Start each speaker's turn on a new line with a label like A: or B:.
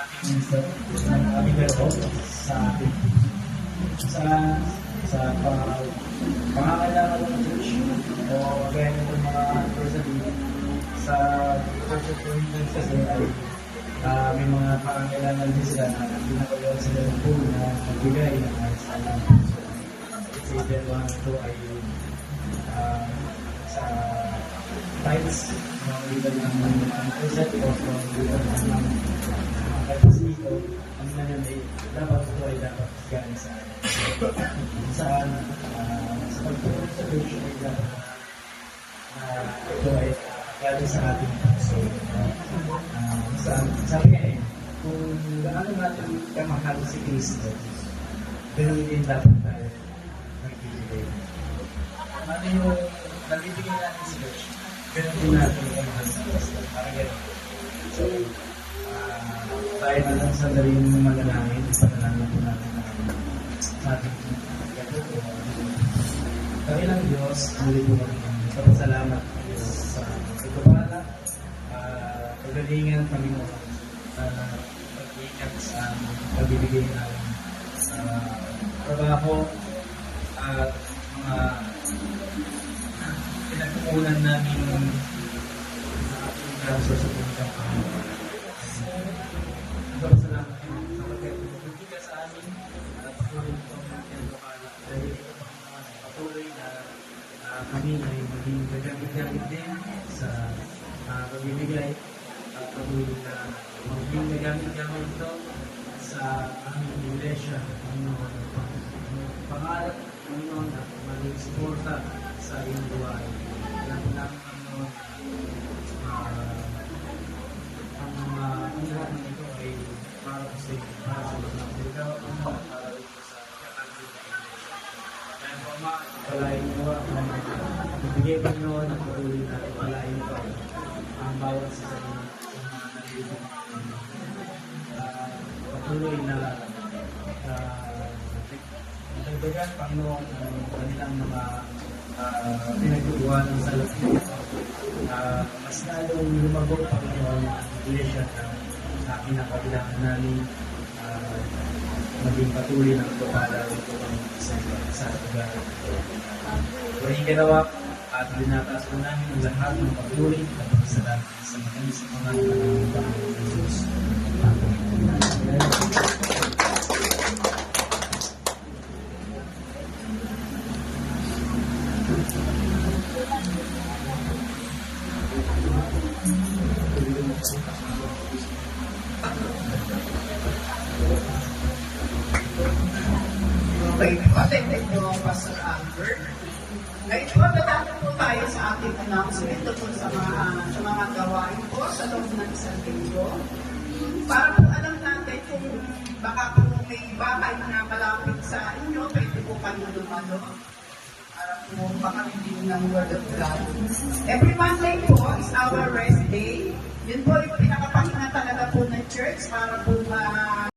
A: aming garo sa ating sa pangangailangan ng church o kaya ng mga person sa Church of Providence kasi ay may mga pangangailangan din sila na pinagawa sila ng pool na magbigay ng ayos na lang. Kasi then one ito ay sa times mga liban ng mga person o mga liban ng mga kapasito ang na yun ay dapat ito ay dapat galing sa atin. Saan sa pagpunod sa church ay dapat ito ay galing sa ating puso. Sabi nga kung gaano natin kamahal si Kristo, ganoon din dapat tayo magbibigay. Ano yung nabibigay natin sa church, ganoon din natin kamahal si Kristo. Parang ganoon. So, tayo na lang sandali yung mananangin, panalangin po natin sa ating ganoon. Kami lang Diyos, muli po kami kapasalamat sa pagkabala, pagdalingan kami mo pag-iingat sa pagbibigay ng trabaho at mga pinagkukunan namin kaso sa pagkakang kami. Salamat sa pagkakabigay sa amin at patuloy po ang lokala dahil patuloy na kami ay maging gagamit-gamit din sa pagbibigay at patuloy na maging gagamit-gamit ito sa aming iglesia, Panginoon. Pangarap, Panginoon, na maging suporta sa iyong buhay. Alam namin, Panginoon, ang lahat ng ito ay para sa iyo, para sa mga ikaw, para dito sa kakagin na iglesia. Kaya po, palain mo ibigay pa nyo na patuloy na palain pa ang bawat sa mga nalilito. Patuloy na dagdagan Panginoon ang kanilang mga pinagkukuhan ng salot. Mas lalong lumabot Panginoon ang iglesia na kinakailangan namin maging patuloy ng pagpapala ito ang sa lugar. Huwag ginawa at binataas po namin ang lahat ng patuloy at salamat sa mga sa mga ng Jesus.
B: Okay, patay po Pastor Albert. Ngayon po, dadaan po tayo sa ating announcement tungkol sa mga gawain po sa loob ng isang linggo. Para po alam natin kung baka po may bahay na malapit sa inyo, pwede po kayo lumalo. Para po makarinig ng Word of God. Every Monday po is our rest day. Yun po yung pinakapahinga talaga po ng church para po